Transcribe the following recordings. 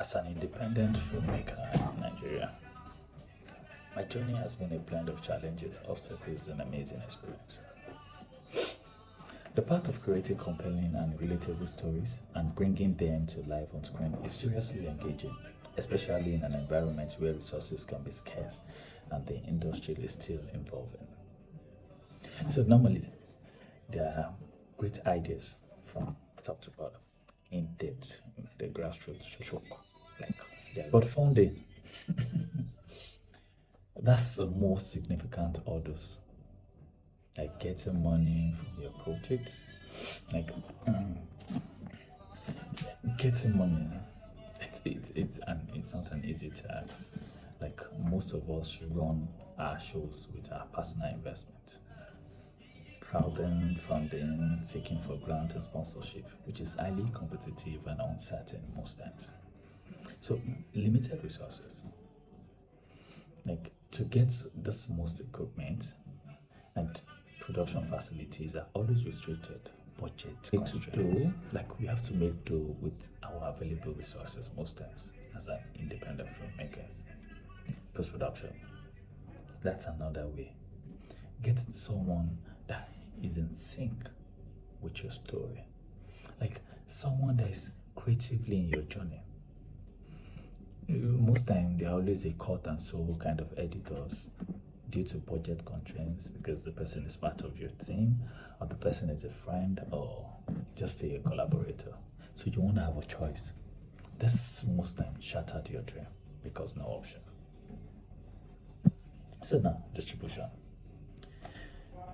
As an independent filmmaker in Nigeria, my journey has been a blend of challenges, obstacles, and amazing experience. The path of creating compelling and relatable stories and bringing them to life on screen is seriously engaging, especially in an environment where resources can be scarce and the industry is still evolving. So, normally, there are great ideas from top to bottom, in depth, the grassroots stroke, like, but funding, that's the most significant orders, like getting money from your project, like getting money. It's not an easy task. Like most of us run our shows with our personal investment, crowding, funding, seeking for grant and sponsorship, which is highly competitive and uncertain most times. So limited resources, like to get this most equipment and production facilities are always restricted. Budget constraints. Like we have to make do with our available resources most times as an independent filmmakers. Post production. That's another way. Getting someone that is in sync with your story. Like someone that is creatively in your journey. Most time they're always a cut and sew kind of editors due to budget constraints because the person is part of your team or the person is a friend or just a collaborator. So you want to have a choice. This most time shattered your dream because no option. So now distribution.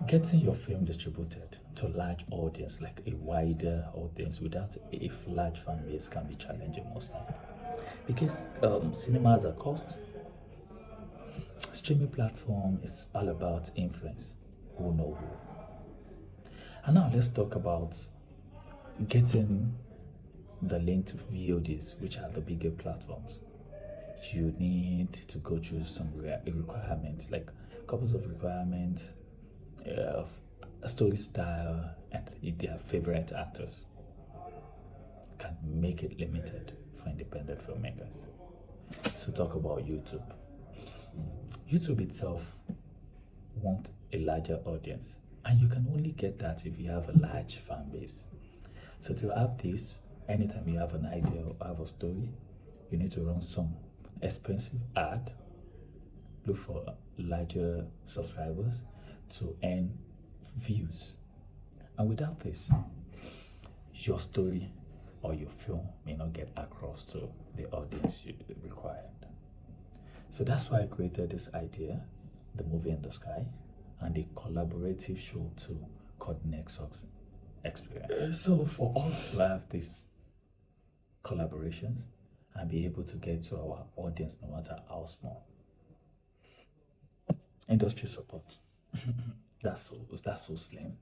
Getting your film distributed to large audience, like a wider audience without a large fan base can be challenging most time. Because cinemas are cost, streaming platform is all about influence. Who know who? And now let's talk about getting the linked VODs, which are the bigger platforms. You need to go through some requirements, like couples of requirements, of a story style, and their favorite actors can make it limited for independent filmmakers. So talk about YouTube. YouTube itself wants a larger audience, and you can only get that if you have a large fan base. So to have this, anytime you have an idea or have a story, you need to run some expensive ad, look for larger subscribers to earn views. And without this, your story or your film may not get across to the audience you required. So that's why I created this idea, the movie in the sky, and a collaborative show to called Nexus Experience. So for us to have these collaborations and be able to get to our audience no matter how small. Industry support. that's so slim.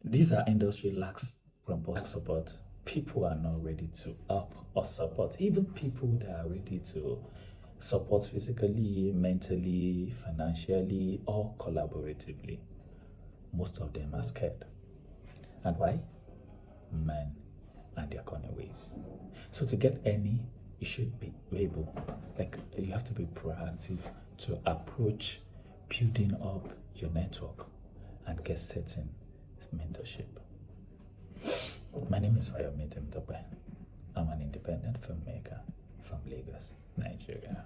These are industry lacks robust support. People are not ready to help or support. Even people that are ready to support physically, mentally, financially, or collaboratively. Most of them are scared. And why? Men and their cunning ways. So to get any, you should be able, like you have to be proactive to approach building up your network and get certain mentorship. My name is Fayomi Tèmítópé. I'm an independent filmmaker from Lagos, Nigeria.